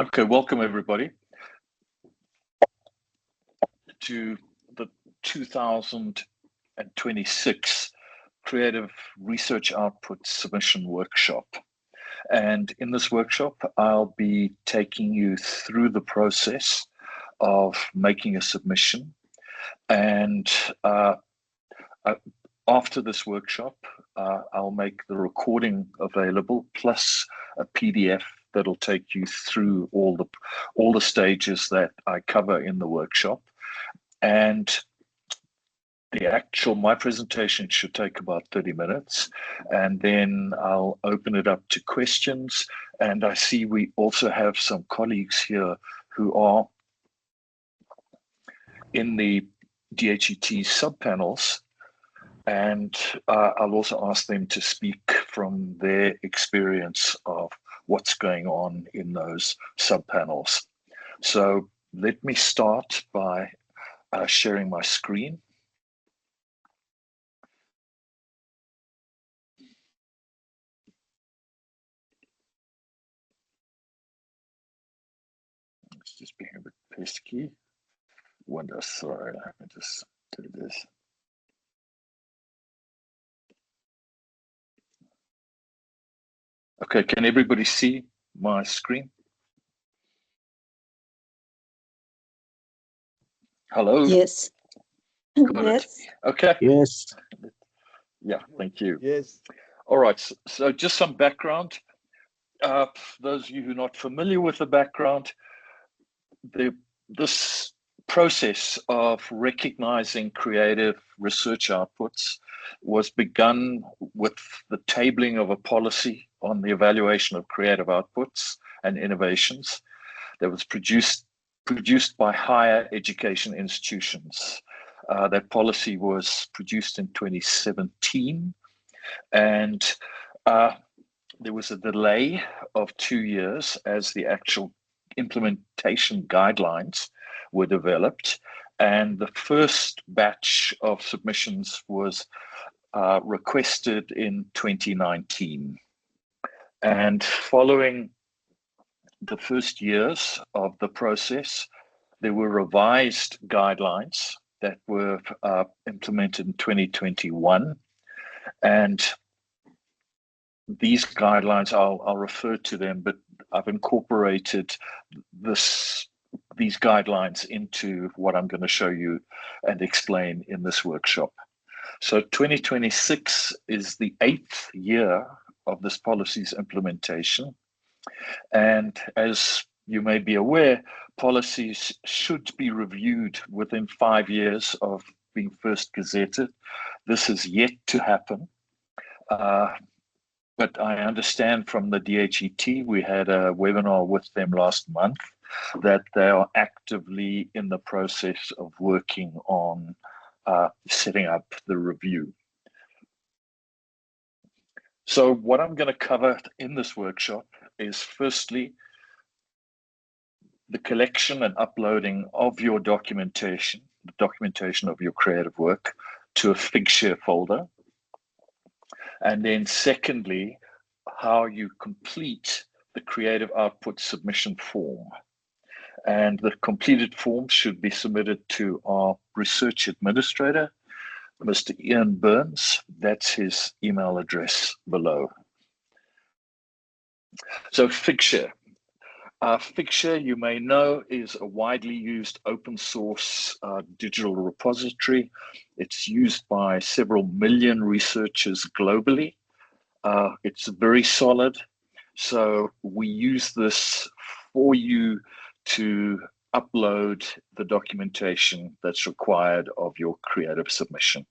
Okay, welcome everybody to the 2026 Creative Research Output Submission Workshop. And in this workshop, I'll be taking you through the process of making a submission. And after this workshop, I'll make the recording available, plus a PDF that'll take you through all the stages that I cover in the workshop. And my presentation should take about 30 minutes, and then I'll open it up to questions. And I see we also have some colleagues here who are in the DHET subpanels, and I'll also ask them to speak from their experience of what's going on in those subpanels. So let me start by sharing my screen. It's just being a bit pesky. Windows, sorry, let me just do this. Okay, can everybody see my screen? Hello? Yes. Got Yes. it. Okay. Yes. Yeah, thank you. Yes. All right, so just some background. Those of you who are not familiar with the background, this process of recognizing creative research outputs was begun with the tabling of a policy on the evaluation of creative outputs and innovations that was produced by higher education institutions. That policy was produced in 2017, and there was a delay of 2 years as the actual implementation guidelines were developed, and the first batch of submissions was requested in 2019. And following the first years of the process, there were revised guidelines that were implemented in 2021, and these guidelines, I'll refer to them, but I've incorporated these guidelines into what I'm going to show you and explain in this workshop. So 2026 is the 8th year of this policy's implementation. And as you may be aware, policies should be reviewed within 5 years of being first gazetted. This is yet to happen. But I understand from the DHET, we had a webinar with them last month, that they are actively in the process of working on setting up the review. So what I'm going to cover in this workshop is, firstly, the collection and uploading of your documentation, the documentation of your creative work, to a Figshare folder. And then secondly, how you complete the creative output submission form. And the completed form should be submitted to our research administrator, Mr. Ian Burns. That's his email address below. So Figshare. Figshare, you may know, is a widely used open source digital repository. It's used by several million researchers globally. It's very solid. So we use this for you to upload the documentation that's required of your creative submission.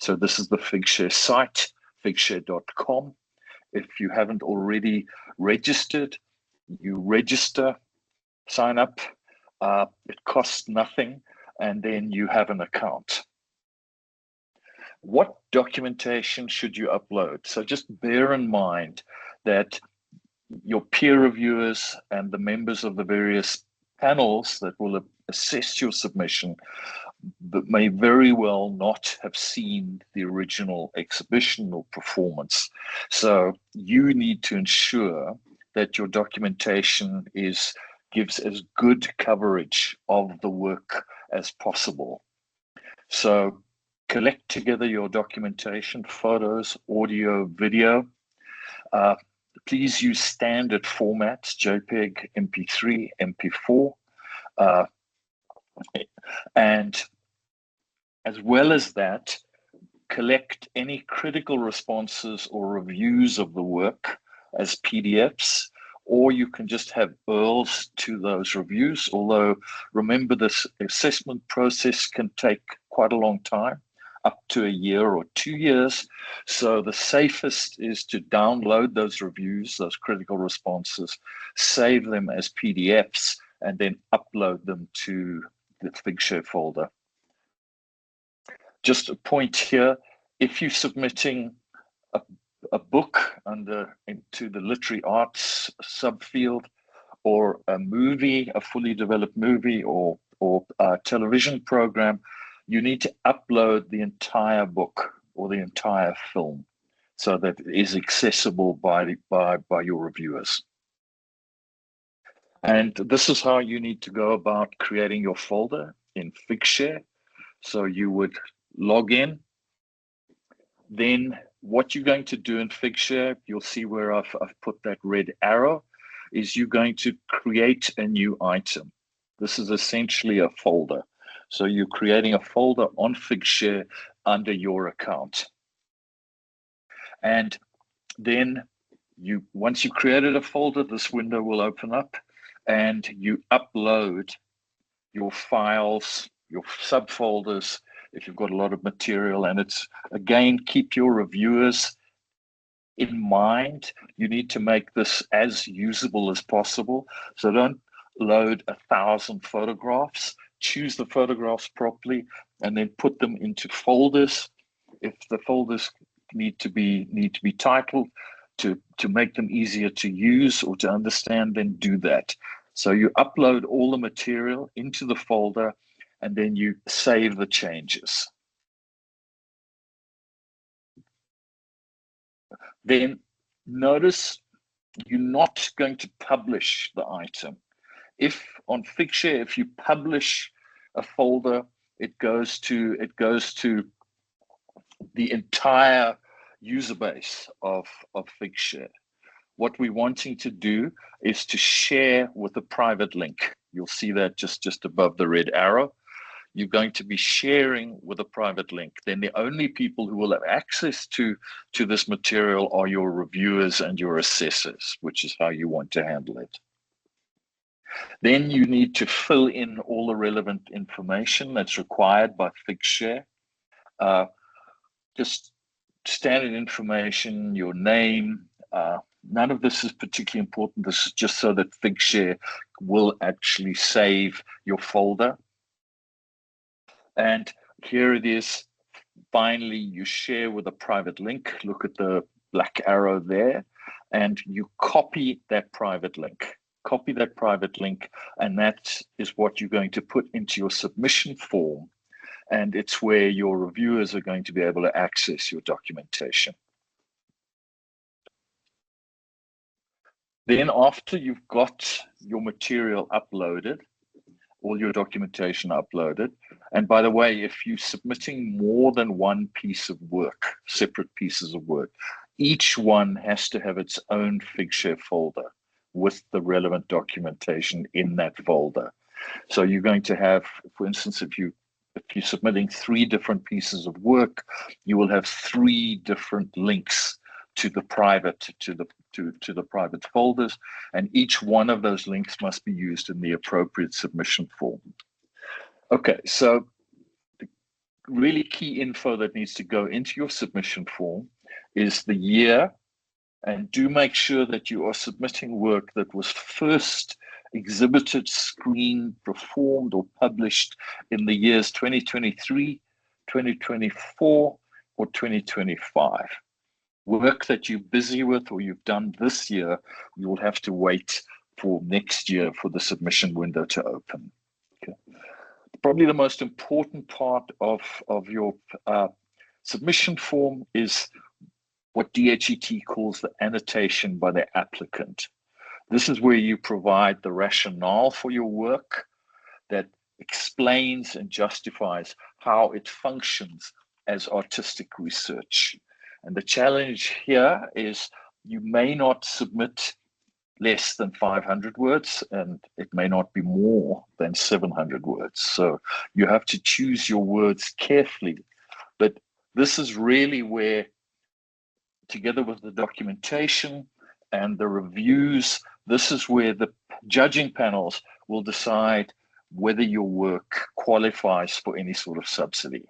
So this is the Figshare site, figshare.com. If you haven't already registered, you register, sign up, it costs nothing, and then you have an account. What documentation should you upload? So just bear in mind that your peer reviewers and the members of the various panels that will assess your submission but may very well not have seen the original exhibition or performance. So you need to ensure that your documentation is gives as good coverage of the work as possible. So collect together your documentation, photos, audio, video. Please use standard formats, JPEG, MP3, MP4. And as well as that, collect any critical responses or reviews of the work as PDFs, or you can just have URLs to those reviews. Although remember, this assessment process can take quite a long time, up to a year or 2 years. So the safest is to download those reviews, those critical responses, save them as PDFs, and then upload them to the Figshare folder. Just a point here, if you're submitting a book into the literary arts subfield, or a movie, a fully developed movie, or a television program, you need to upload the entire book or the entire film so that it is accessible by your reviewers. And this is how you need to go about creating your folder in Figshare. So you would log in. Then what you're going to do in Figshare, you'll see where I've put that red arrow, is you're going to create a new item. This is essentially a folder. So you're creating a folder on Figshare under your account. And then once you created a folder, this window will open up and you upload your files, your subfolders, if you've got a lot of material. And it's, again, keep your reviewers in mind. You need to make this as usable as possible. So don't load 1,000 photographs. Choose the photographs properly and then put them into folders. If the folders need to be titled to make them easier to use or to understand, then do that. So you upload all the material into the folder and then you save the changes. Then notice you're not going to publish the item. If on Figshare, if you publish a folder, it goes to the entire user base of Figshare. What we're wanting to do is to share with a private link. You'll see that just above the red arrow. You're going to be sharing with a private link. Then the only people who will have access to this material are your reviewers and your assessors, which is how you want to handle it. Then you need to fill in all the relevant information that's required by Figshare. Just standard information, your name. None of this is particularly important. This is just so that Figshare will actually save your folder. And here it is. Finally, you share with a private link. Look at the black arrow there, and you copy that private link. Copy that private link, and that is what you're going to put into your submission form. And it's where your reviewers are going to be able to access your documentation. Then after you've got your material uploaded, all your documentation uploaded, and by the way, if you're submitting more than one piece of work, separate pieces of work, each one has to have its own Figshare folder with the relevant documentation in that folder. So you're going to have, for instance, if you're submitting 3 different pieces of work, you will have 3 different links to the private private folders, and each one of those links must be used in the appropriate submission form. Okay, so the really key info that needs to go into your submission form is the year, and do make sure that you are submitting work that was first exhibited, screened, performed, or published in the years 2023, 2024, or 2025. Work that you're busy with or you've done this year, you will have to wait for next year for the submission window to open. Okay. Probably the most important part of your submission form is what DHET calls the annotation by the applicant. This is where you provide the rationale for your work that explains and justifies how it functions as artistic research. And the challenge here is you may not submit less than 500 words, and it may not be more than 700 words. So you have to choose your words carefully. But this is really where, together with the documentation and the reviews, this is where the judging panels will decide whether your work qualifies for any sort of subsidy.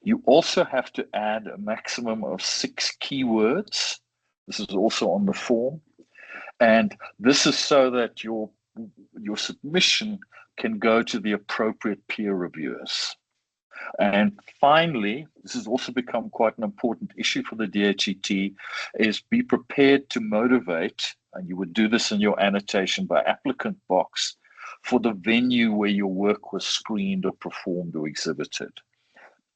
You also have to add a maximum of 6 keywords. This is also on the form. And this is so that your submission can go to the appropriate peer reviewers. And finally, this has also become quite an important issue for the DHET, is be prepared to motivate, and you would do this in your annotation by applicant box, for the venue where your work was screened or performed or exhibited.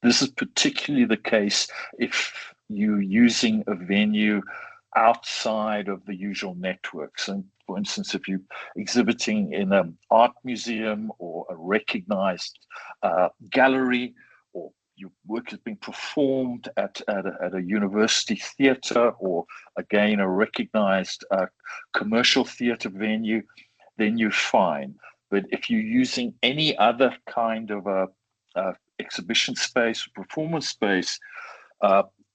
This is particularly the case if you're using a venue outside of the usual networks. And for instance, if you're exhibiting in an art museum or a recognized gallery, or your work is being performed at a university theater, or again, a recognized commercial theater venue, then you're fine. But if you're using any other kind of a exhibition space, performance space,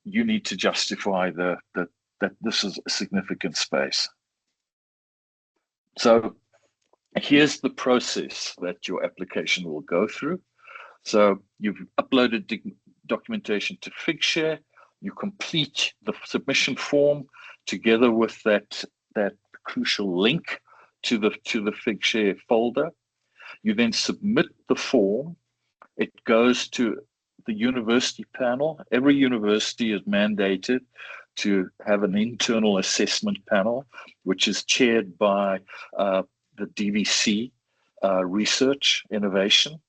you need to justify that this is a significant space. So here's the process that your application will go through. So you've uploaded documentation to Figshare. You complete the submission form together with that crucial link to the Figshare folder. You then submit the form. It goes to the university panel. Every university is mandated to have an internal assessment panel, which is chaired by the DVC, Research Innovation,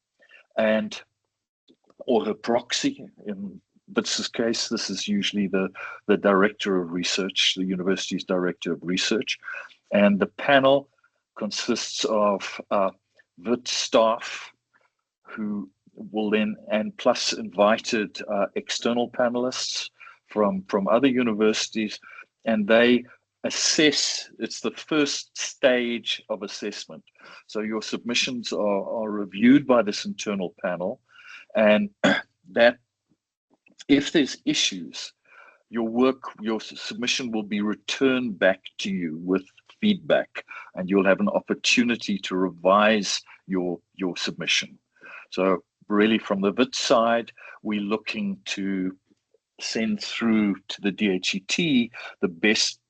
and or her proxy. In Wits' case, this is usually the director of research, the university's director of research. And the panel consists of Wits staff who will then, and plus invited external panelists from other universities, and they assess. It's the first stage of assessment. So your submissions are reviewed by this internal panel, and that if there's issues, your submission will be returned back to you with feedback, and you'll have an opportunity to revise your submission. So really, from the Wits side, we're looking to send through to the DHET the best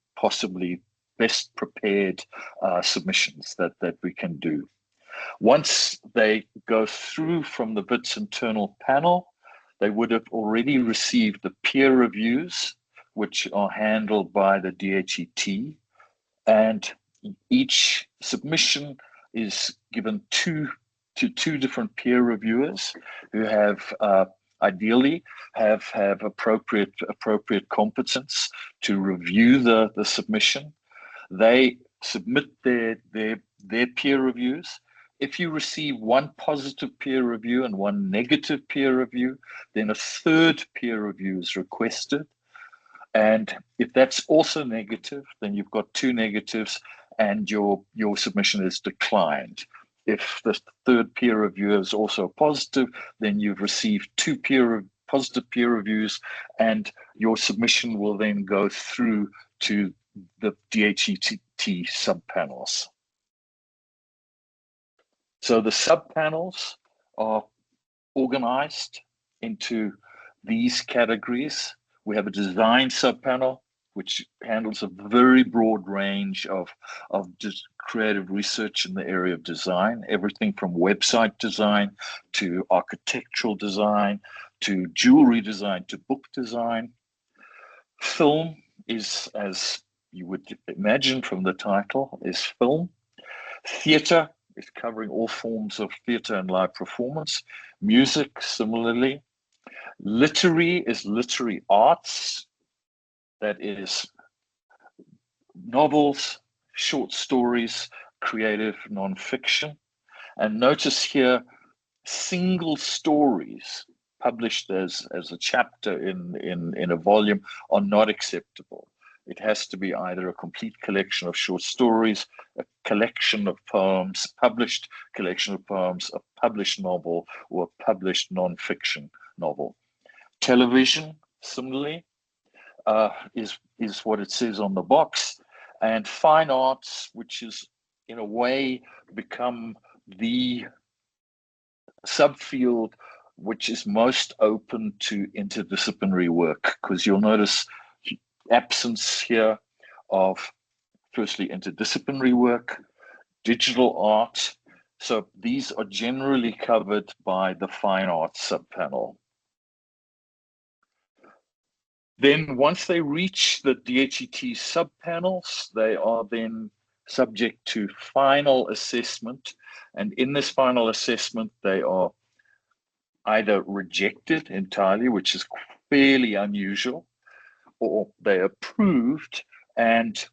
prepared submissions that we can do. Once they go through from the Wits internal panel, they would have already received the peer reviews, which are handled by the DHET, and each submission is given to two different peer reviewers who have ideally have appropriate competence to review the submission. They submit their peer reviews. If you receive one positive peer review and one negative peer review, then a third peer review is requested. And if that's also negative, then you've got 2 negatives and your submission is declined. If the third peer review is also positive, then you've received 2 positive peer reviews, and your submission will then go through to the DHET subpanels. So the subpanels are organized into these categories. We have a design subpanel, which handles a very broad range of just creative research in the area of design, everything from website design to architectural design to jewelry design to book design. Film is, as you would imagine from the title, is film. Theater is covering all forms of theater and live performance. Music, similarly. Literary is literary arts. That is novels, short stories, creative nonfiction. And notice here, single stories published as a chapter in a volume are not acceptable. It has to be either a complete collection of short stories, a collection of poems, published collection of poems, a published novel, or a published nonfiction novel. Television, similarly, is what it says on the box. And fine arts, which is in a way become the subfield which is most open to interdisciplinary work, because you'll notice absence here of, firstly, interdisciplinary work, digital art. So these are generally covered by the fine arts subpanel. Then once they reach the DHET subpanels, they are then subject to final assessment. And in this final assessment, they are either rejected entirely, which is fairly unusual, or they're approved, and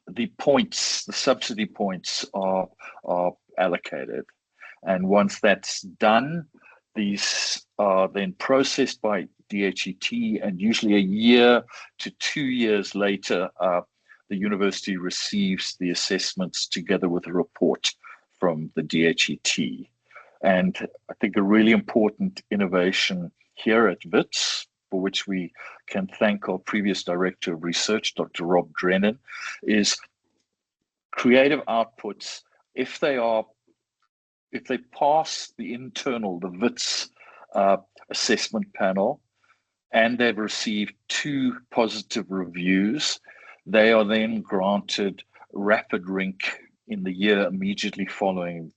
the points, the subsidy points are allocated. And once that's done, these are then processed by DHET, and usually a year to 2 years later, the university receives the assessments together with a report from the DHET. And I think a really important innovation here at Wits, for which we can thank our previous director of research, Dr. Rob Drennan, is creative outputs, if they pass the Wits assessment panel, and they've received 2 positive reviews, they are then granted rapid rink in the year immediately following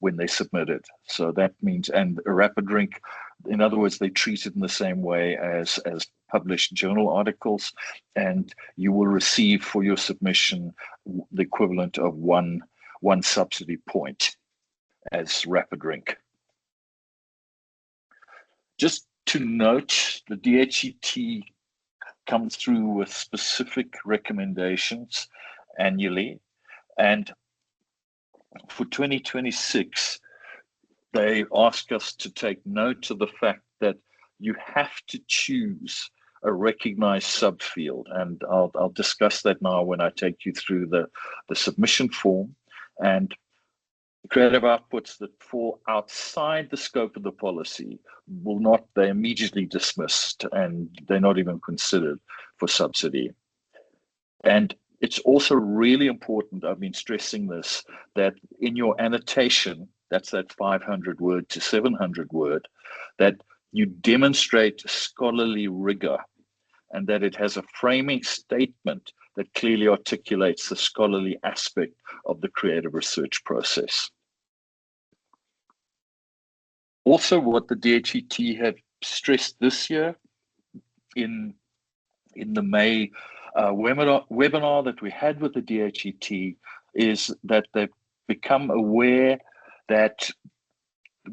when they submit it. So that means, and a rapid rink, in other words, they treat it in the same way as published journal articles, and you will receive for your submission the equivalent of one subsidy point as rapid rink. Just to note, the DHET comes through with specific recommendations annually, and for 2026, they ask us to take note of the fact that you have to choose a recognized subfield. And I'll discuss that now when I take you through the submission form. And creative outputs that fall outside the scope of the policy they're immediately dismissed, and they're not even considered for subsidy. And it's also really important, I've been stressing this, that in your annotation, that's that 500 word to 700 word, that you demonstrate scholarly rigor, and that it has a framing statement that clearly articulates the scholarly aspect of the creative research process. Also, what the DHET have stressed this year in the May webinar that we had with the DHET is that they've become aware that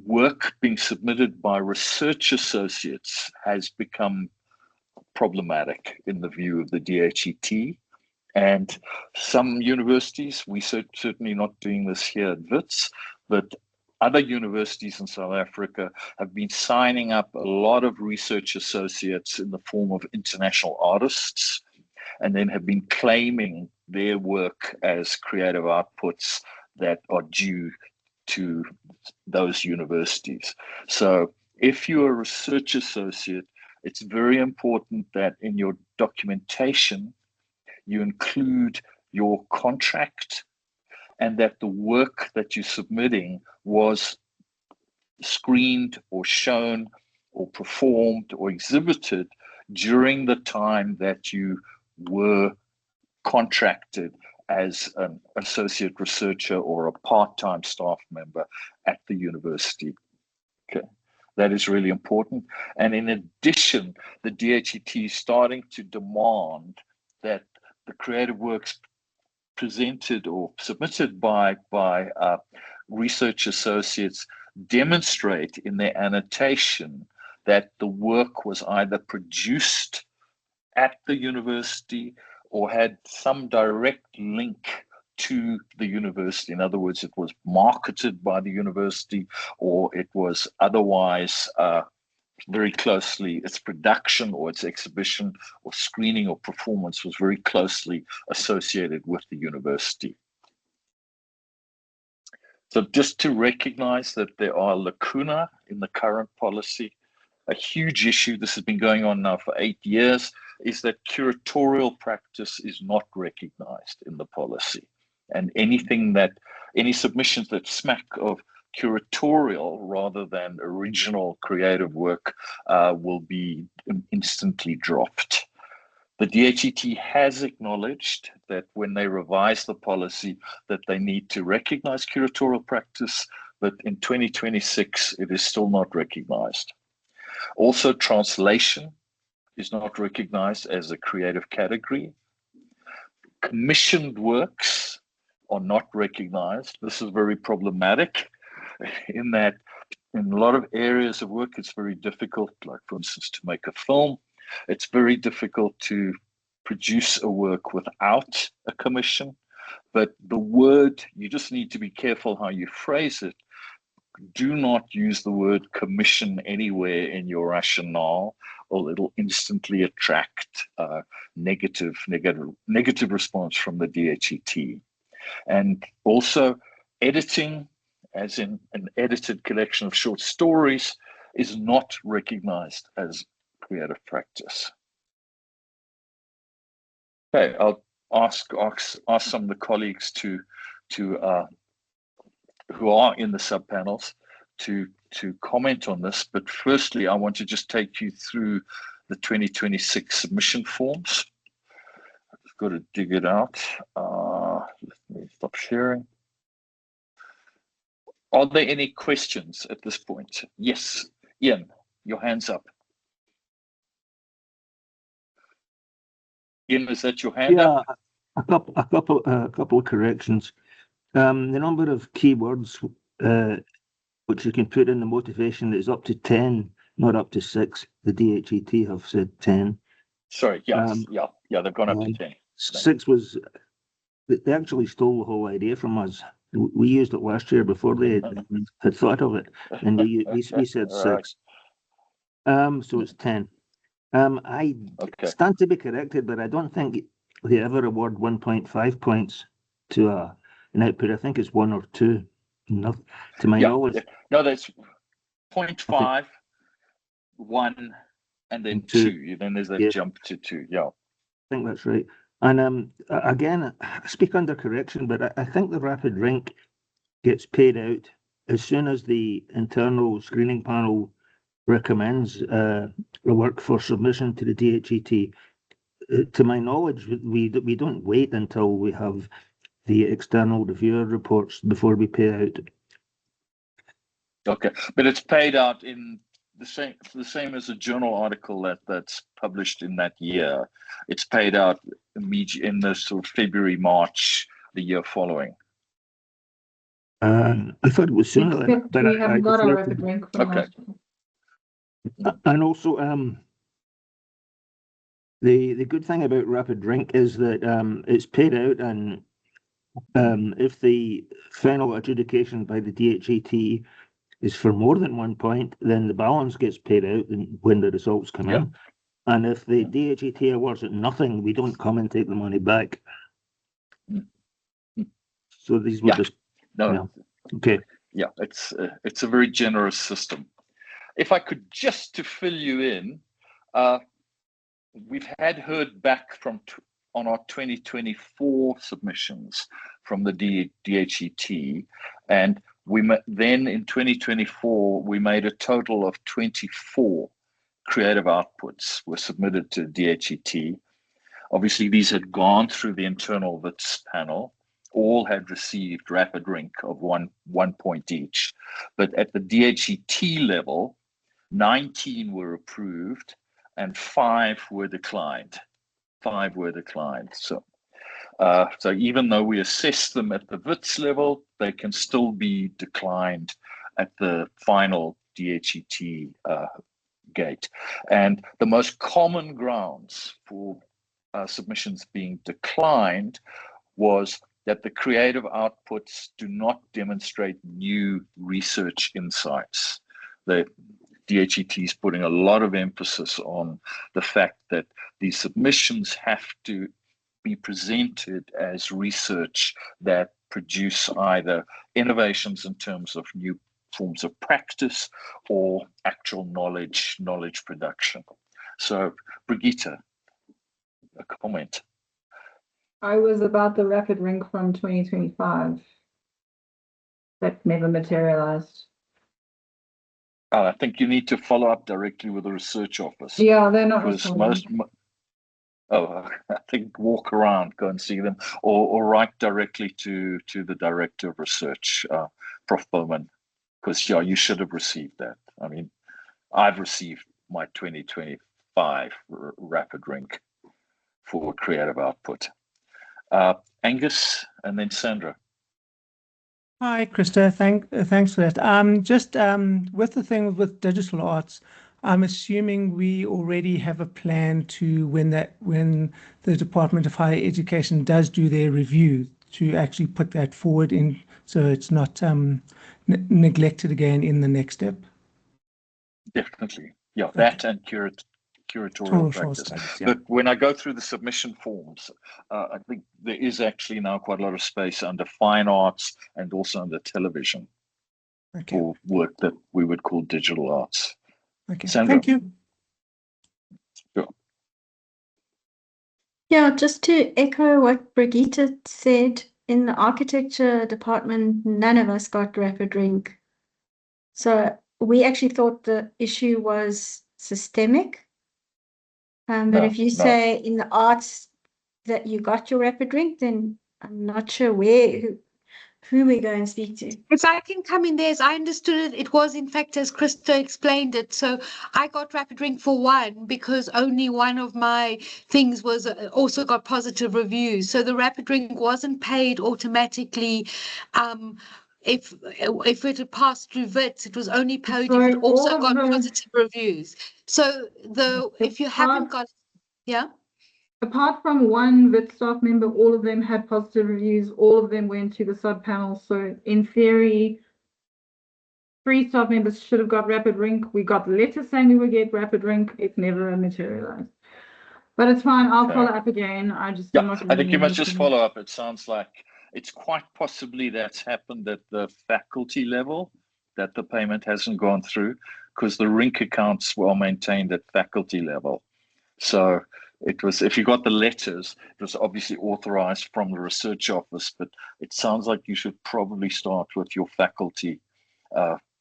work being submitted by research associates has become problematic in the view of the DHET. And some universities, we're certainly not doing this here at Wits, but other universities in South Africa have been signing up a lot of research associates in the form of international artists, and then have been claiming their work as creative outputs that are due to those universities. So if you're a research associate, it's very important that in your documentation, you include your contract, and that the work that you're submitting was screened or shown or performed or exhibited during the time that you were contracted as an associate researcher or a part-time staff member at the university. Okay, that is really important. And in addition, the DHET is starting to demand that the creative works presented or submitted by research associates demonstrate in their annotation that the work was either produced at the university or had some direct link to the university. In other words, it was marketed by the university, or it was otherwise very closely, its production or its exhibition or screening or performance was very closely associated with the university. So just to recognize that there are lacuna in the current policy, a huge issue, this has been going on now for 8 years, is that curatorial practice is not recognized in the policy. And any submissions that smack of curatorial rather than original creative work will be instantly dropped. The DHET has acknowledged that when they revise the policy that they need to recognize curatorial practice, but in 2026 it is still not recognized. Also, translation is not recognized as a creative category. Commissioned works are not recognized. This is very problematic in that in a lot of areas of work, it's very difficult, like for instance, to make a film. It's very difficult to produce a work without a commission. But the word, you just need to be careful how you phrase it. Do not use the word commission anywhere in your rationale, or it'll instantly attract negative response from the DHET. And also, editing, as in an edited collection of short stories, is not recognized as creative practice. Okay, I'll ask some of the colleagues to who are in the subpanels to comment on this. But firstly, I want to just take you through the 2026 submission forms. I've just got to dig it out. Let me stop sharing. Are there any questions at this point? Yes, Ian, your hand's up. Ian, is that your hand up? Yeah, a couple of corrections. The number of keywords which you can put in the motivation is up to 10, not up to 6. The DHET have said 10. Sorry, yeah, they've gone up to 10. 6 was, they actually stole the whole idea from us. We used it last year before they had thought of it, and we said 6. So it's 10. I stand to be corrected, but I don't think they ever award 1.5 points to an output. I think it's 1 or 2. No, to my knowledge. No, that's 0.5, 1, and then 2. Then there's a jump to 2. Yeah, I think that's right. And again, I speak under correction, but I think the rapid rank gets paid out as soon as the internal screening panel recommends the work for submission to the DHET. To my knowledge, we don't wait until we have the external reviewer reports before we pay out. Okay, but it's paid out in the same as a journal article that's published in that year. It's paid out immediately in the sort of February, March, the year following. I thought it was sooner than that. We haven't got a rapid rank for okay. And also, the good thing about rapid rank is that it's paid out, and if the final adjudication by the DHET is for more than 1 point, then the balance gets paid out when the results come in. And if the DHET awards it nothing, we don't come and take the money back. So these were just okay. Yeah, it's a very generous system. If I could just to fill you in, we've heard back on our 2024 submissions from the DHET, and then in 2024 we made a total of 24 creative outputs were submitted to DHET. Obviously, these had gone through the internal Wits panel. All had received rapid rank of one point each, but at the DHET level, 19 were approved and 5 were declined. 5 were declined. So even though we assess them at the Wits level, they can still be declined at the final DHET gate. And the most common grounds for submissions being declined was that the creative outputs do not demonstrate new research insights. The DHET is putting a lot of emphasis on the fact that these submissions have to be presented as research that produce either innovations in terms of new forms of practice or actual knowledge production. So, Brigitte, a comment. I was about the rapid rink from 2025 that never materialized. I think you need to follow up directly with the research office. Yeah, they're not responding. I think walk around, go and see them, or write directly to the director of research, Prof Bowman, because you should have received that. I mean, I've received my 2025 rapid rink for creative output. Angus, and then Sandra. Hi, Krista. Thanks for that. Just with the thing with digital arts, I'm assuming we already have a plan to when the Department of Higher Education does do their review to actually put that forward in, so it's not neglected again in the next step. Definitely, yeah, okay. That and curatorial practice. Studies, yeah. But when I go through the submission forms, I think there is actually now quite a lot of space under fine arts and also under television for work that we would call digital arts. Okay, Sandra. Thank you. Sure. Yeah, just to echo what Brigitte said, in the architecture department, none of us got rapid rink. So we actually thought the issue was systemic. But if you say in the arts that you got your rapid rink, then I'm not sure who we go and speak to. If I can come in there, as I understood it, it was in fact as Christo explained it. So I got rapid rink for one because only one of my things was also got positive reviews. So the rapid rink wasn't paid automatically. If it had passed through Wits, it was only paid if it also got positive reviews. So if you haven't got, yeah. Apart from one Wits staff member, all of them had positive reviews. All of them went to the sub panel. So in theory, 3 staff members should have got rapid rink. We got letters saying we would get rapid rink. It never materialized. But it's fine. I'll follow up again. I think you must just follow up. It sounds like it's quite possibly that's happened at the faculty level, that the payment hasn't gone through, because the rink accounts were maintained at faculty level. So it was, if you got the letters, it was obviously authorized from the research office, but it sounds like you should probably start with your faculty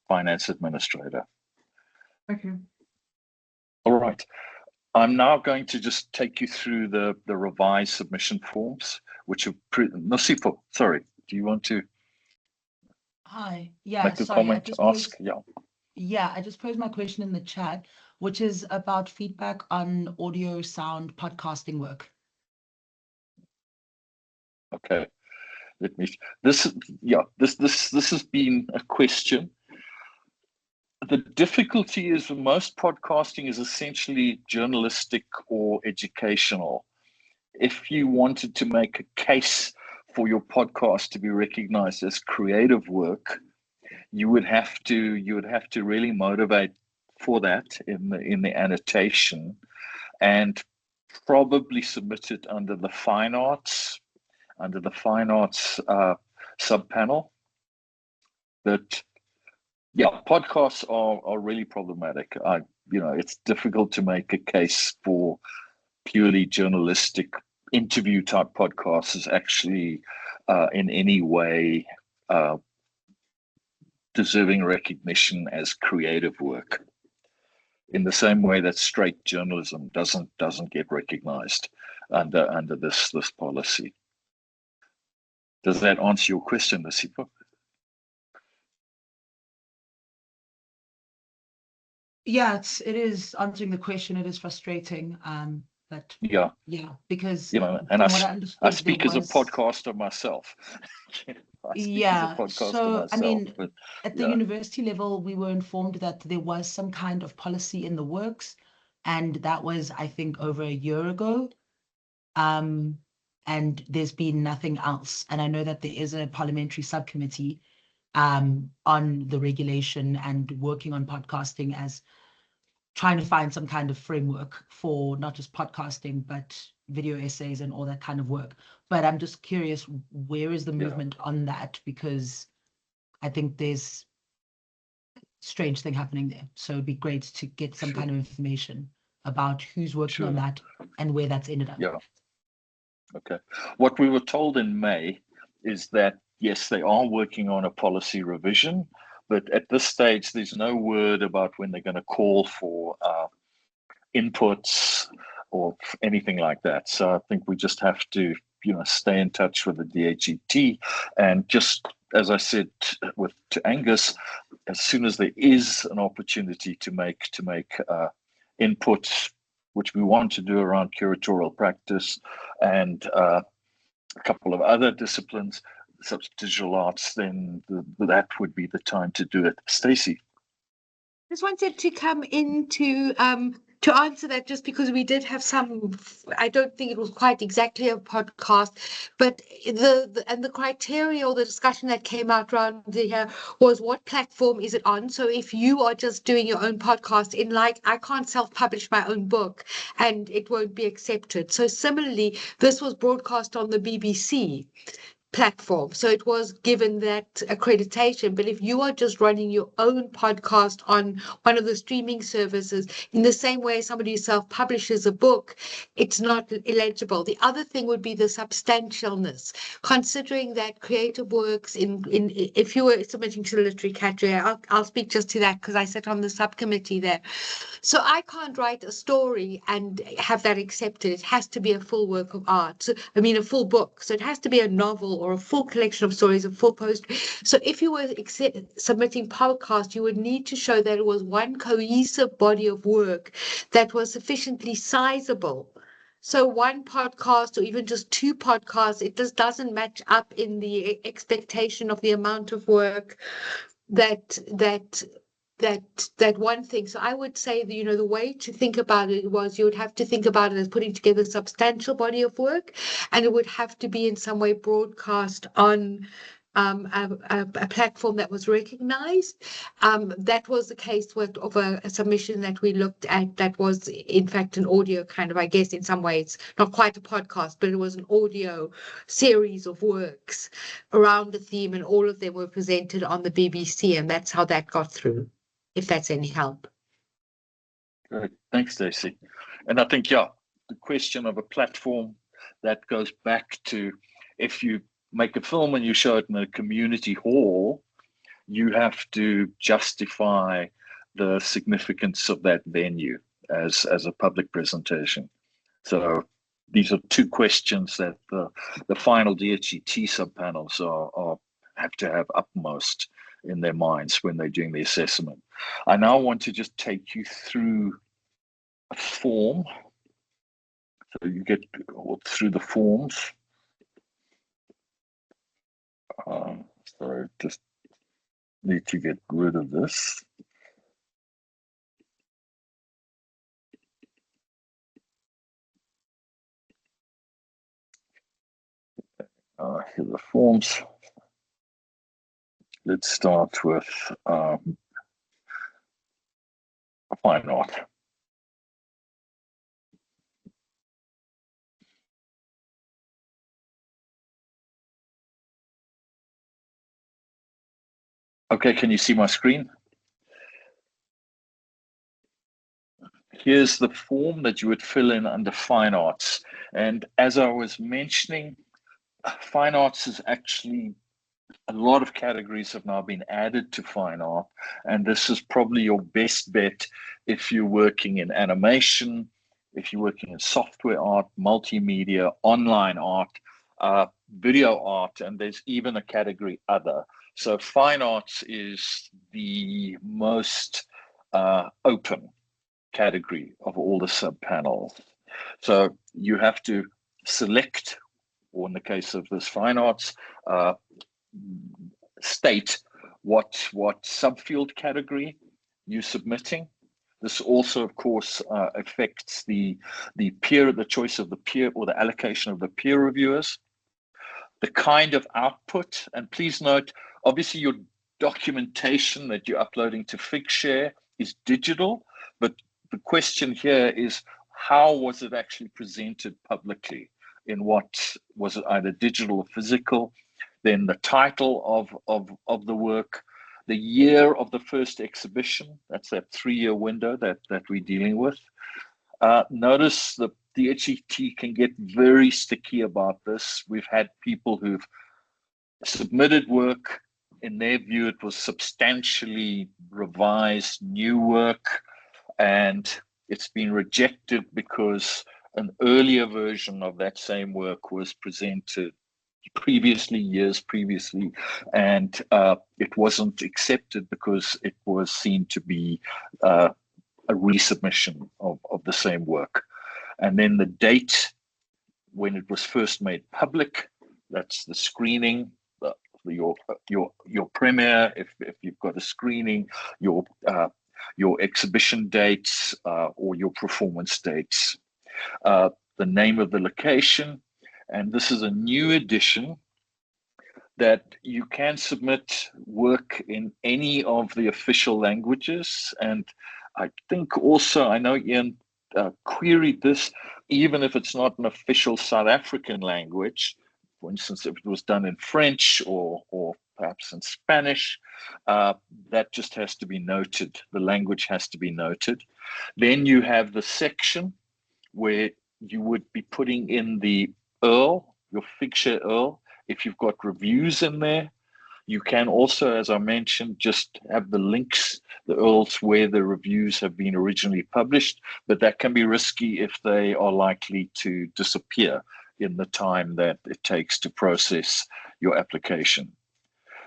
finance administrator. Okay. All right. I'm now going to just take you through the revised submission forms, which are Nosifo, sorry, do you want to make a comment, ask? Yeah, I just posed my question in the chat, which is about feedback on audio, sound, podcasting work. Okay, let me. This has been a question. The difficulty is most podcasting is essentially journalistic or educational. If you wanted to make a case for your podcast to be recognized as creative work, you would have to really motivate for that in the annotation, and probably submit it under the fine arts subpanel. But yeah, podcasts are really problematic. It's difficult to make a case for purely journalistic interview type podcasts is actually in any way deserving recognition as creative work, in the same way that straight journalism doesn't get recognized under this policy. Does that answer your question, Nasipa? Yeah, it is answering the question. It is frustrating, but yeah, because and I speak as a podcaster myself. I mean, at the university level, we were informed that there was some kind of policy in the works, and that was, I think, over a year ago. and there's been nothing else. And I know that there is a parliamentary subcommittee on the regulation and working on podcasting, as trying to find some kind of framework for not just podcasting, but video essays and all that kind of work. But I'm just curious, where is the movement on that? Because I think there's strange thing happening there. So it'd be great to get some kind of information about who's working on that and where that's ended up. Yeah. Okay. What we were told in May is that, yes, they are working on a policy revision, but at this stage, there's no word about when they're going to call for inputs or anything like that. So I think we just have to, stay in touch with the DHET, and just as I said to Angus, as soon as there is an opportunity to make input, which we want to do around curatorial practice and a couple of other disciplines, such as digital arts, then that would be the time to do it. Stacey. Just wanted to come in to answer that, just because we did have some, I don't think it was quite exactly a podcast, but the criteria or the discussion that came out around here was what platform is it on? So if you are just doing your own podcast, I can't self-publish my own book and it won't be accepted. So similarly, this was broadcast on the BBC platform, so it was given that accreditation. But if you are just running your own podcast on one of the streaming services, in the same way somebody who self-publishes a book, it's not eligible. The other thing would be the substantialness, considering that creative works if you were submitting to the literary category, I'll speak just to that because I sit on the subcommittee there. So I can't write a story and have that accepted. It has to be a full work of art. So, a full book. So it has to be a novel or a full collection of stories, a full post. So if you were submitting podcast, you would need to show that it was one cohesive body of work that was sufficiently sizable. So one podcast or even just two podcasts, it just doesn't match up in the expectation of the amount of work that one thing. So I would say that, the way to think about it was you would have to think about it as putting together a substantial body of work, and it would have to be in some way broadcast on a platform that was recognized. That was the case of a submission that we looked at that was in fact an audio kind of, I guess in some ways, not quite a podcast, but it was an audio series of works around the theme, and all of them were presented on the BBC, and that's how that got through, if that's any help. Great. Thanks, Stacey. And I think, the question of a platform, that goes back to, if you make a film and you show it in a community hall, you have to justify the significance of that venue as a public presentation. So these are two questions that the final DHET subpanels have to have upmost in their minds when they're doing the assessment. I now want to just take you through a form. So you get through the forms. So just need to get rid of this. Here are the forms. Let's start with fine art. Okay, can you see my screen? Here's the form that you would fill in under fine arts. And as I was mentioning, fine arts is actually, a lot of categories have now been added to fine art. And this is probably your best bet if you're working in animation, if you're working in software art, multimedia, online art, video art, and there's even a category other. So fine arts is the most open category of all the subpanels. So you have to select, or in the case of this fine arts, state what subfield category you're submitting. This also, of course, affects the choice of the peer, or the allocation of the peer reviewers, the kind of output. And please note, obviously your documentation that you're uploading to Figshare is digital, but the question here is, how was it actually presented publicly? In what was it, either digital or physical? Then the title of the work, the year of the first exhibition, that's that 3-year window that we're dealing with. Notice the DHET can get very sticky about this. We've had people who've submitted work, in their view it was substantially revised new work, and it's been rejected because an earlier version of that same work was presented years previously, and it wasn't accepted because it was seen to be a resubmission of the same work. And then the date when it was first made public, that's the screening, your premiere, if you've got a screening, your exhibition dates, or your performance dates, the name of the location. And this is a new edition that you can submit work in any of the official languages. And I think also, I know Ian queried this, even if it's not an official South African language, for instance, if it was done in French or perhaps in Spanish, that just has to be noted. The language has to be noted. Then you have the section where you would be putting in the URL, your Figshare URL. If you've got reviews in there, you can also, as I mentioned, just have the links, the URLs where the reviews have been originally published, but that can be risky if they are likely to disappear in the time that it takes to process your application.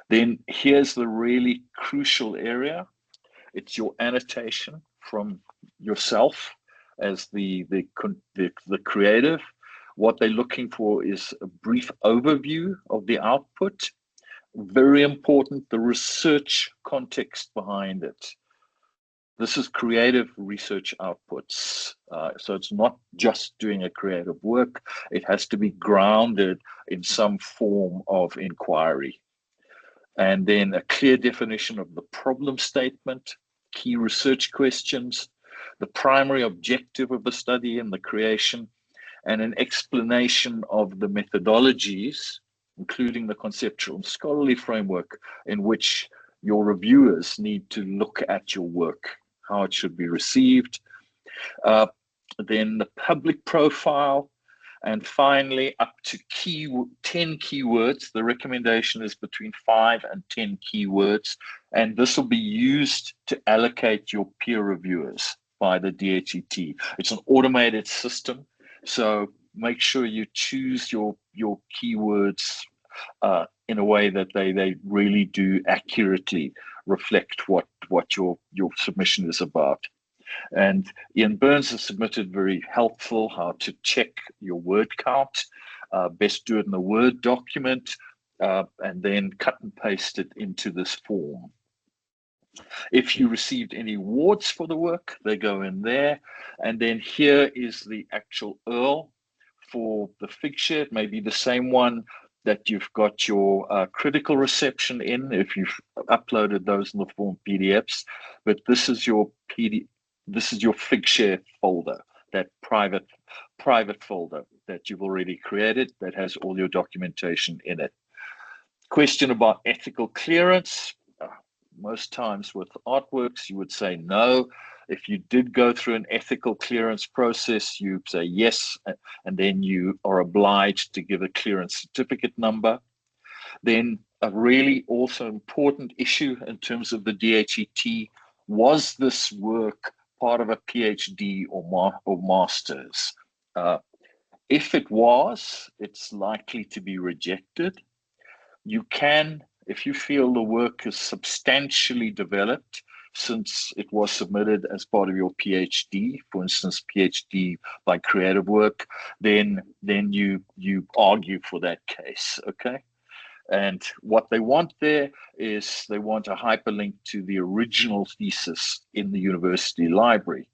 Then here's the really crucial area. It's your annotation from yourself as the creative. What they're looking for is a brief overview of the output. Very important, the research context behind it. This is creative research outputs. So it's not just doing a creative work. It has to be grounded in some form of inquiry. And then a clear definition of the problem statement, key research questions, the primary objective of the study and the creation, and an explanation of the methodologies, including the conceptual and scholarly framework in which your reviewers need to look at your work, how it should be received. Then the public profile, and finally up to 10 keywords. The recommendation is between 5 and 10 keywords, and this will be used to allocate your peer reviewers by the DHET. It's an automated system, so make sure you choose your keywords in a way that they really do accurately reflect what your submission is about. And Ian Burns has submitted very helpful how to check your word count. Best do it in a Word document, and then cut and paste it into this form. If you received any awards for the work, they go in there. And then here is the actual URL for the Figshare. It may be the same one that you've got your critical reception in if you've uploaded those in the form PDFs. But this is your Figshare folder, that private folder that you've already created that has all your documentation in it. Question about ethical clearance. Most times with artworks, you would say no. If you did go through an ethical clearance process, you say yes, and then you are obliged to give a clearance certificate number. Then a really also important issue in terms of the DHET, was this work part of a PhD or master's? If it was, it's likely to be rejected. You can, if you feel the work is substantially developed since it was submitted as part of your PhD, for instance, PhD by creative work, then you argue for that case, okay? And what they want there is they want a hyperlink to the original thesis in the university library.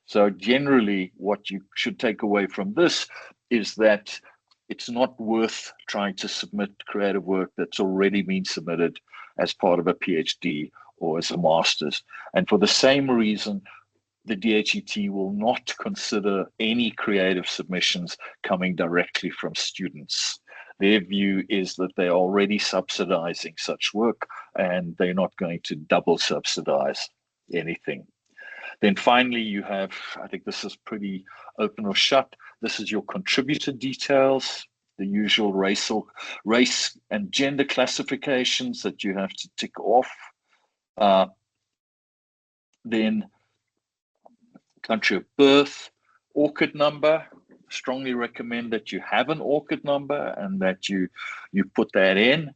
So generally, what you should take away from this is that it's not worth trying to submit creative work that's already been submitted as part of a PhD or as a master's. And for the same reason, the DHET will not consider any creative submissions coming directly from students. Their view is that they're already subsidizing such work and they're not going to double subsidize anything. Then finally, you have, I think this is pretty open or shut. This is your contributor details, the usual race and gender classifications that you have to tick off. Then country of birth, ORCID number. Strongly recommend that you have an ORCID number and that you put that in.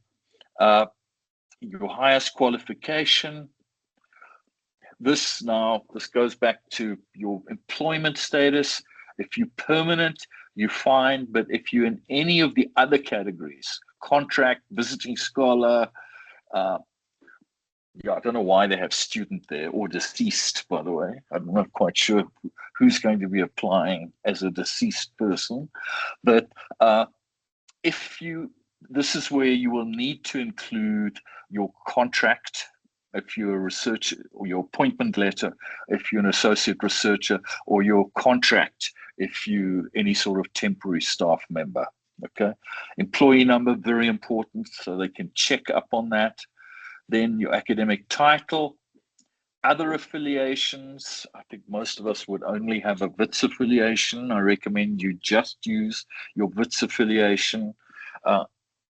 Your highest qualification. This goes back to your employment status. If you're permanent, you're fine. But if you're in any of the other categories, contract, visiting scholar, I don't know why they have student there, or deceased, by the way. I'm not quite sure who's going to be applying as a deceased person. But this is where you will need to include your contract, if you're a researcher, or your appointment letter, if you're an associate researcher, or your contract, if you're any sort of temporary staff member. Okay. Employee number, very important, so they can check up on that. Then your academic title, other affiliations. I think most of us would only have a Wits affiliation. I recommend you just use your Wits affiliation.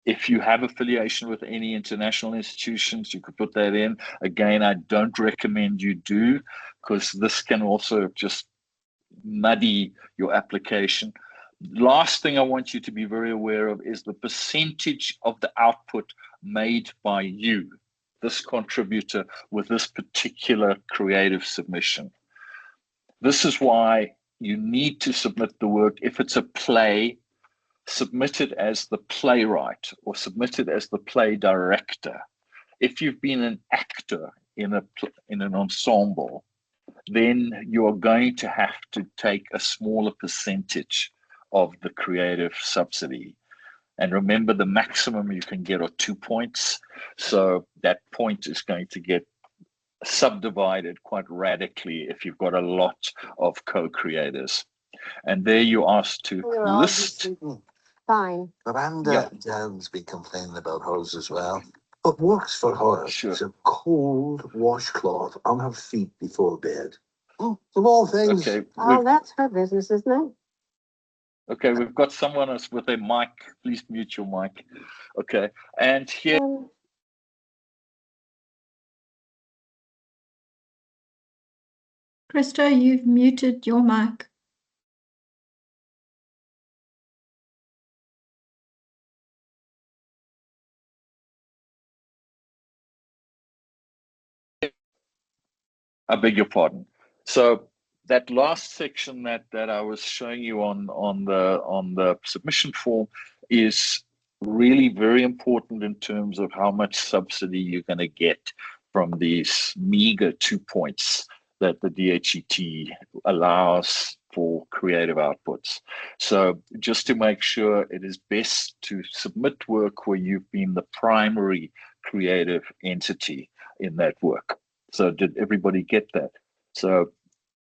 If you have affiliation with any international institutions, you could put that in. Again, I don't recommend you do, because this can also just muddy your application. Last thing I want you to be very aware of is the percentage of the output made by you, this contributor, with this particular creative submission. This is why you need to submit the work. If it's a play, submit it as the playwright or submit it as the play director. If you've been an actor in an ensemble, then you are going to have to take a smaller percentage of the creative subsidy. And remember, the maximum you can get are 2 points. So that point is going to get subdivided quite radically if you've got a lot of co-creators. And there you're asked to list. Fine. Miranda Down's been complaining about hers as well. What works for her is a cold washcloth on her feet before bed. Of all things. Okay. Oh, that's her business, isn't it? Okay, we've got someone else with a mic. Please mute your mic. Okay, and here. Christo, you've muted your mic. I beg your pardon. So that last section that I was showing you on the submission form is really very important in terms of how much subsidy you're going to get from these meager 2 points that the DHET allows for creative outputs. So just to make sure, it is best to submit work where you've been the primary creative entity in that work. So did everybody get that? So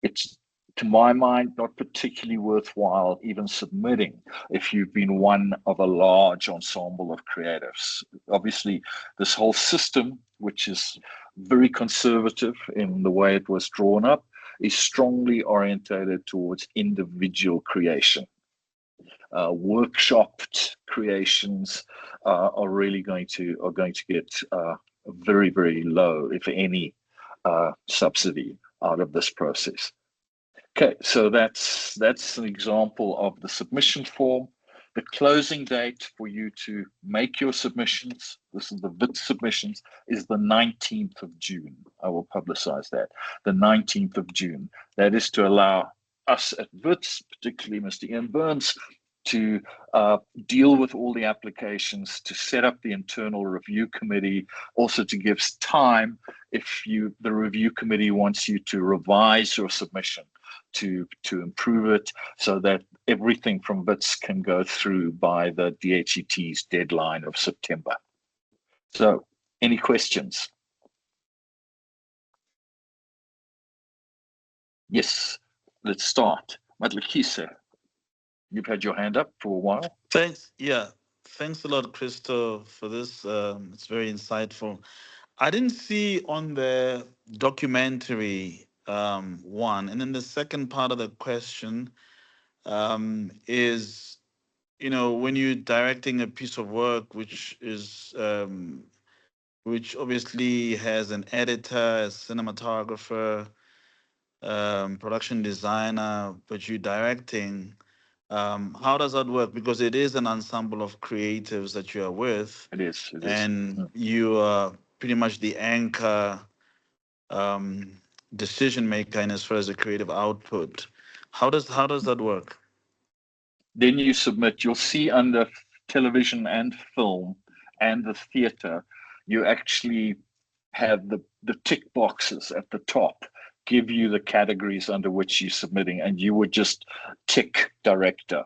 it's, to my mind, not particularly worthwhile even submitting if you've been one of a large ensemble of creatives. Obviously, this whole system, which is very conservative in the way it was drawn up, is strongly orientated towards individual creation. Workshopped creations are really going to get very, very low, if any, subsidy out of this process. Okay, so that's an example of the submission form. The closing date for you to make your submissions, this is the Wits submissions, is the 19th of June. I will publicize that, the 19th of June. That is to allow us at Wits, particularly Mr. Ian Burns, to deal with all the applications, to set up the internal review committee, also to give time if the review committee wants you to revise your submission to improve it, so that everything from Wits can go through by the DHET's deadline of September. So, any questions? Yes, let's start. Madlekise, you've had your hand up for a while. Thanks. Yeah. Thanks a lot, Christo, for this. It's very insightful. I didn't see on the documentary one. And then the second part of the question is, when you're directing a piece of work which is which obviously has an editor, a cinematographer, production designer, but you're directing, how does that work? Because it is an ensemble of creatives that you are with. It is. And you are pretty much the anchor decision maker in as far as the creative output. How does that work? Then you submit. You'll see under television and film and the theatre, you actually have the tick boxes at the top give you the categories under which you're submitting, and you would just tick director,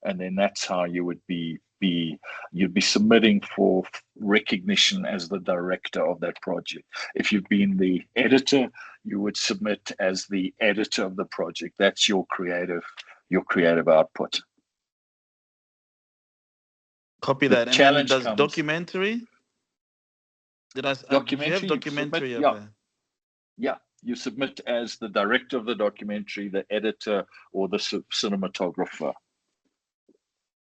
and then that's how you would you'd be submitting for recognition as the director of that project. If you've been the editor, you would submit as the editor of the project. That's your creative output. Copy that. And challenge then does comes. Documentary? Did I Documentary? Do you have documentary? Submit, yeah, you submit as the director of the documentary, the editor, or the cinematographer.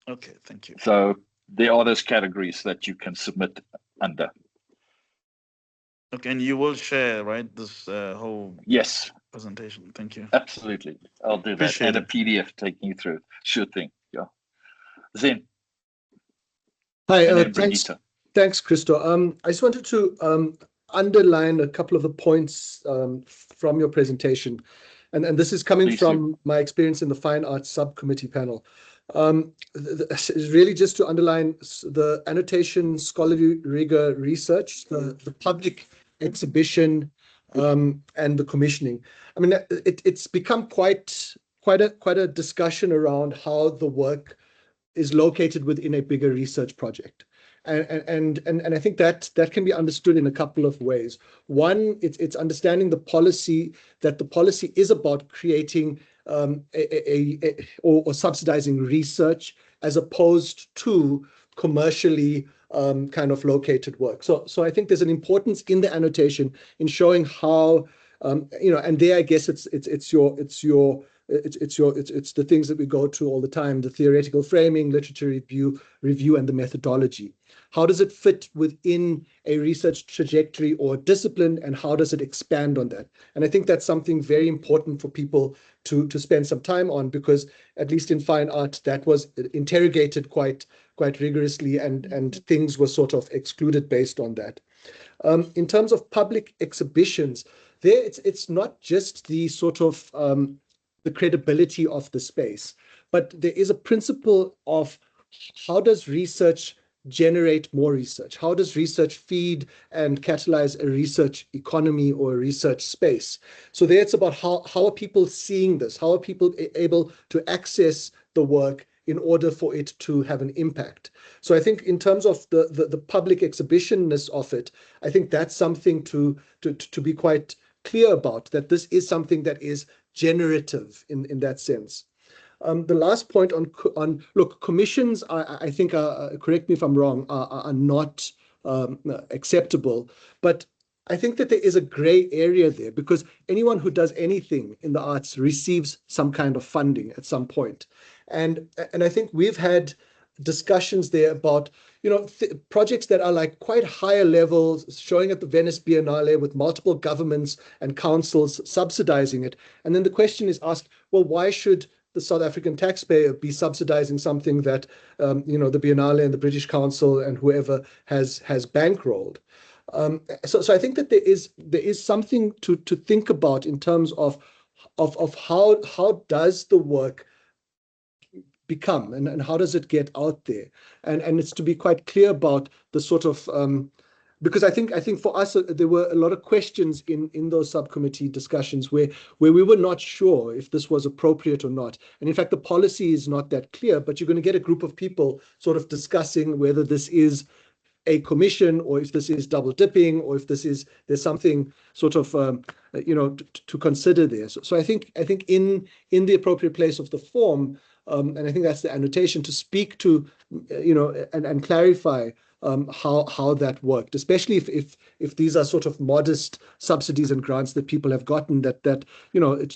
Okay, thank you. So there are those categories that you can submit under. Okay, and you will share, right, this whole presentation. Thank you. Absolutely. I'll do that. Appreciate and a PDF taking you through. Sure thing. Yeah. Zen. Hi, thanks, Christo. I just wanted to underline a couple of the points from your presentation. And this is coming from my experience in the Fine Arts Subcommittee panel. Really just to underline the annotation, scholarly rigor research, the public exhibition, and the commissioning. I mean, it's become quite a discussion around how the work is located within a bigger research project. And I think that can be understood in a couple of ways. One, it's understanding the policy, that the policy is about creating or subsidizing research as opposed to commercially kind of located work. So I think there's an importance in the annotation in showing how and there I guess it's the things that we go to all the time: the theoretical framing, literature review, and the methodology. How does it fit within a research trajectory or discipline, and how does it expand on that? And I think that's something very important for people to spend some time on, because at least in fine art, that was interrogated quite rigorously, and things were sort of excluded based on that. In terms of public exhibitions, there it's not just the sort of the credibility of the space, but there is a principle of how does research generate more research? How does research feed and catalyze a research economy or a research space? So there it's about how are people seeing this? How are people able to access the work in order for it to have an impact? So I think in terms of the public exhibitionness of it, I think that's something to be quite clear about, that this is something that is generative in that sense. The last point on look, commissions, I think, correct me if I'm wrong, are not acceptable. But I think that there is a gray area there, because anyone who does anything in the arts receives some kind of funding at some point. And I think we've had discussions there about, projects that are like quite higher levels, showing at the Venice Biennale with multiple governments and councils subsidizing it. And then the question is asked, well, why should the South African taxpayer be subsidizing something that, the Biennale and the British Council and whoever has bankrolled? So I think that there is something to think about in terms of how does the work become, and how does it get out there? And it's to be quite clear about the sort of because I think for us there were a lot of questions in those subcommittee discussions where we were not sure if this was appropriate or not. And in fact, the policy is not that clear, but you're going to get a group of people sort of discussing whether this is a commission or if this is double dipping or if there's something sort of to consider there. So I think in the appropriate place of the form, and I think that's the annotation, to speak to and clarify how that worked, especially if these are sort of modest subsidies and grants that people have gotten, that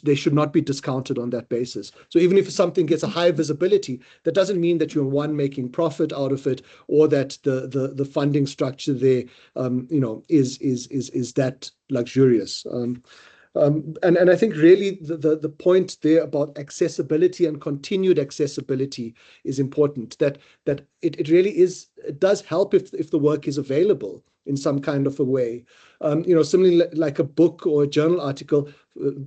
they should not be discounted on that basis. So even if something gets a high visibility, that doesn't mean that you're making profit out of it, or that the funding structure there is that luxurious. And I think really the point there about accessibility and continued accessibility is important, that it really is, it does help if the work is available in some kind of a way. Similarly, like a book or a journal article,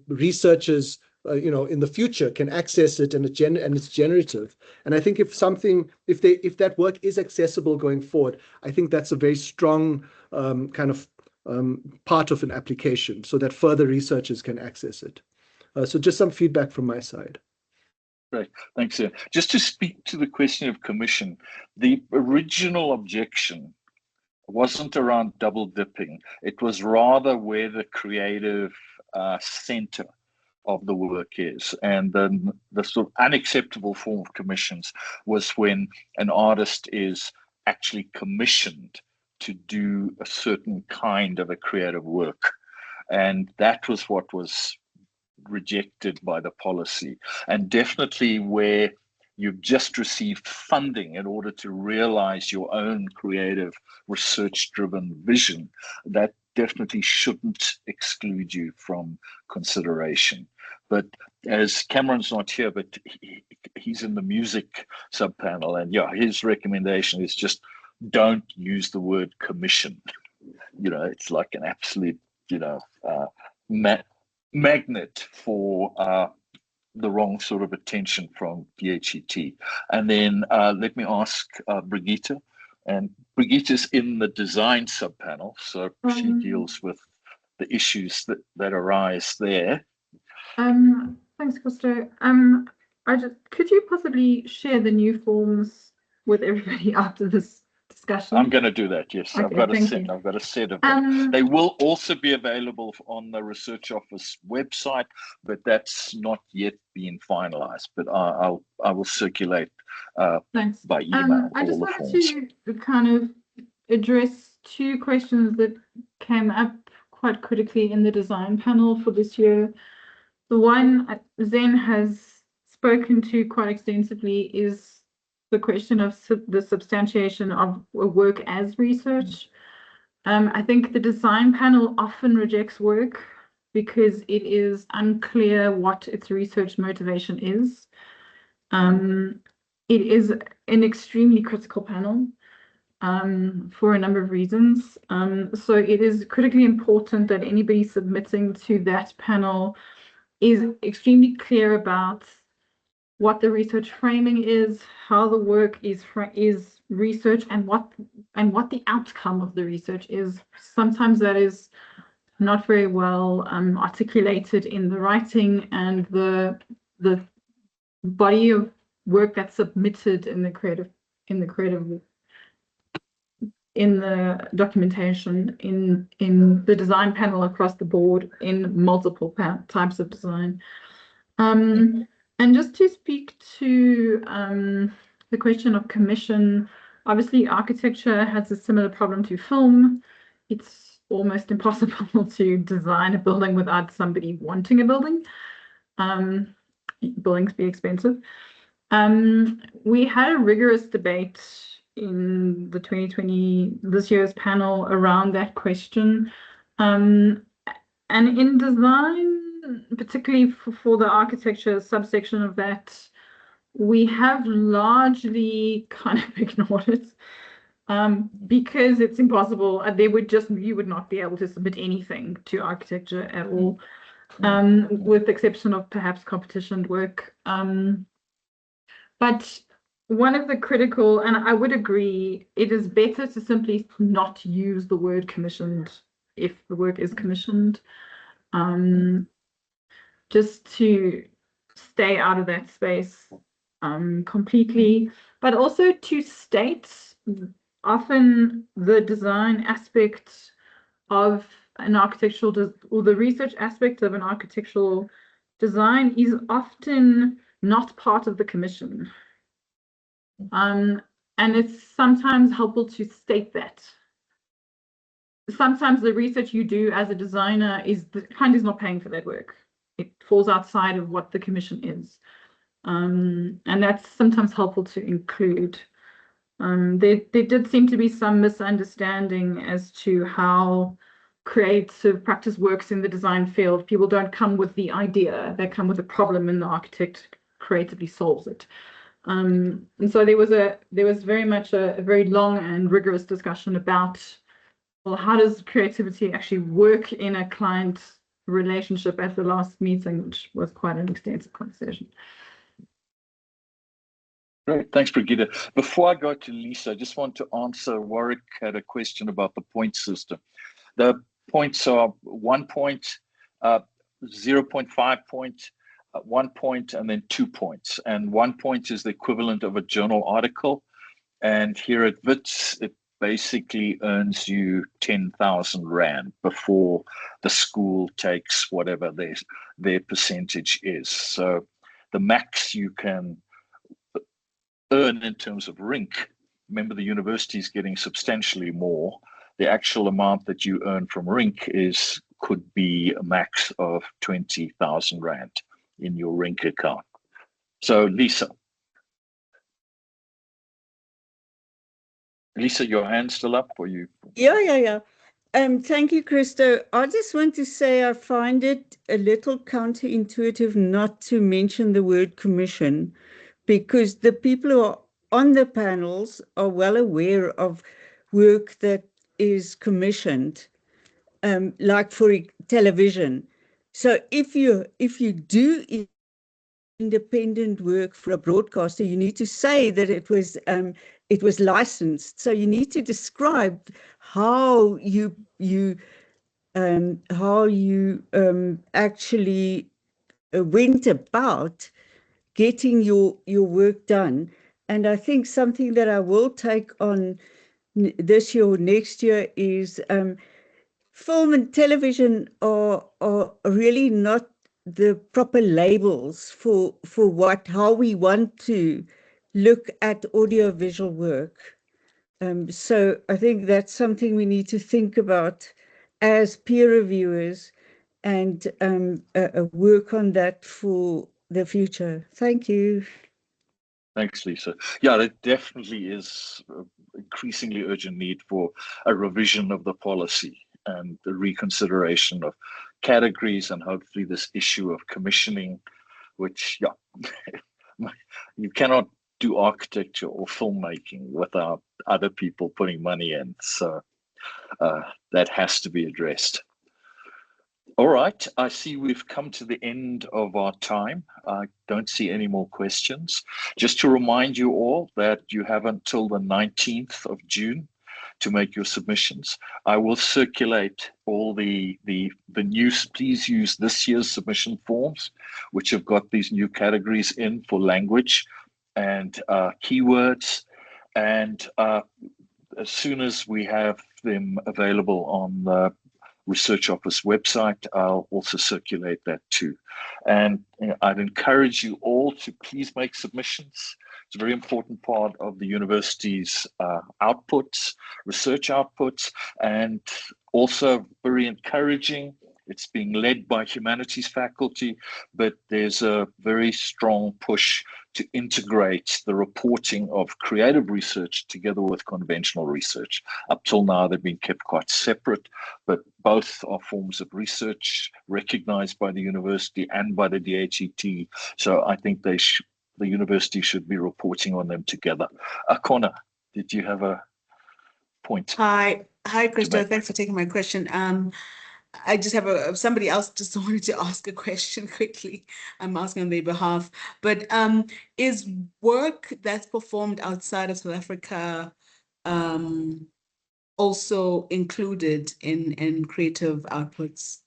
researchers in the future can access it, and it's generative. And I think if that work is accessible going forward, I think that's a very strong kind of part of an application, so that further researchers can access it. So just some feedback from my side. Great, thanks, Ian. Just to speak to the question of commission, the original objection wasn't around double dipping. It was rather where the creative center of the work is. And then the sort of unacceptable form of commissions was when an artist is actually commissioned to do a certain kind of a creative work. And that was what was rejected by the policy. And definitely where you've just received funding in order to realize your own creative research-driven vision, that definitely shouldn't exclude you from consideration. But as Cameron's not here, but he's in the music subpanel, and yeah, his recommendation is just don't use the word commission. It's like an absolute, magnet for the wrong sort of attention from DHET. And then let me ask Brigitte, and Brigitte's in the design subpanel, so she deals with the issues that arise there. Thanks, Christo. Could you possibly share the new forms with everybody after this discussion? I'm going to do that, yes. Okay, I've got a set of them. They will also be available on the Research Office website, but that's not yet been finalized. But I will circulate by email. I just wanted to kind of address two questions that came up quite critically in the design panel for this year. The one Zen has spoken to quite extensively is the question of the substantiation of work as research. I think the design panel often rejects work because it is unclear what its research motivation is. It is an extremely critical panel for a number of reasons. So it is critically important that anybody submitting to that panel is extremely clear about what the research framing is, how the work is research, and what the outcome of the research is. Sometimes that is not very well articulated in the writing, and the body of work that's submitted in the documentation, in the design panel across the board, in multiple types of design. And just to speak to the question of commission, obviously architecture has a similar problem to film. It's almost impossible to design a building without somebody wanting a building. Buildings be expensive. We had a rigorous debate in the 2020, this year's panel, around that question. And in design, particularly for the architecture subsection of that, we have largely kind of ignored it because it's impossible. You would not be able to submit anything to architecture at all, with the exception of perhaps competition work. But one of the critical, and I would agree, it is better to simply not use the word commissioned if the work is commissioned, just to stay out of that space completely, but also to state often the design aspect of an architectural or the research aspect of an architectural design is often not part of the commission. And it's sometimes helpful to state that. Sometimes the research you do as a designer is not paying for that work. It falls outside of what the commission is. And that's sometimes helpful to include. There did seem to be some misunderstanding as to how creative practice works in the design field. People don't come with the idea, they come with a problem, and the architect creatively solves it. And so there was very much a very long and rigorous discussion about, well, how does creativity actually work in a client relationship at the last meeting, which was quite an extensive conversation. Great, thanks, Brigitte. Before I go to Lisa, I just want to answer, Warwick had a question about the point system. The points are 1 point, 0.5 point, 1 point, and then 2 points. And 1 point is the equivalent of a journal article. And here at Wits, it basically earns you 10,000 Rand before the school takes whatever their percentage is. So the max you can earn in terms of RINC, remember the university is getting substantially more. The actual amount that you earn from RINC could be a max of 20,000 Rand in your RINC account. So Lisa, your hand's still up for you. Yeah. Thank you, Christo. I just want to say I find it a little counterintuitive not to mention the word commission, because the people who are on the panels are well aware of work that is commissioned, like for television. So if you do independent work for a broadcaster, you need to say that it was licensed. So you need to describe how you actually went about getting your work done. And I think something that I will take on this year or next year is film and television are really not the proper labels for how we want to look at audiovisual work. So I think that's something we need to think about as peer reviewers and work on that for the future. Thank you. Thanks, Lisa. Yeah, there definitely is increasingly urgent need for a revision of the policy and the reconsideration of categories, and hopefully this issue of commissioning, which, you cannot do architecture or filmmaking without other people putting money in. So that has to be addressed. All right, I see we've come to the end of our time. I don't see any more questions. Just to remind you all that you have until the 19th of June to make your submissions. I will circulate all the news. Please use this year's submission forms, which have got these new categories in for language and keywords. And as soon as we have them available on the Research Office website, I'll also circulate that too. And I'd encourage you all to please make submissions. It's a very important part of the university's outputs, research outputs, and also very encouraging. It's being led by humanities faculty, but there's a very strong push to integrate the reporting of creative research together with conventional research. Up till now, they've been kept quite separate, but both are forms of research recognized by the university and by the DHET. So I think the university should be reporting on them together. Akona, did you have a point? Hi, Christo. Thanks for taking my question. I just have somebody else just wanted to ask a question quickly. I'm asking on their behalf, but is work that's performed outside of South Africa also included in creative outputs?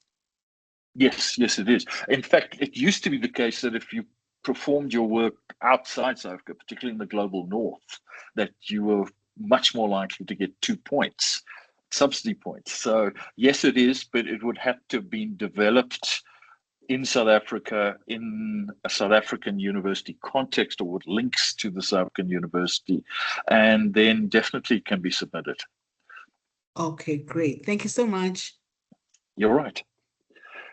Yes, it is. In fact, it used to be the case that if you performed your work outside South Africa, particularly in the global north, that you were much more likely to get 2 points, subsidy points. So yes, it is, but it would have to have been developed in South Africa in a South African university context or with links to the South African university, and then definitely can be submitted. Okay, great. Thank you so much. You're right.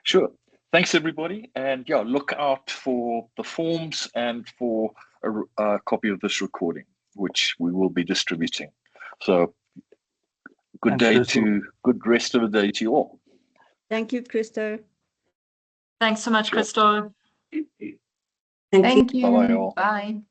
Sure. Thanks, everybody. And yeah, look out for the forms and for a copy of this recording, which we will be distributing. So good rest of the day to you all. Thank you, Christo. Thanks so much, Christo. Thank you. Bye-bye all. Bye.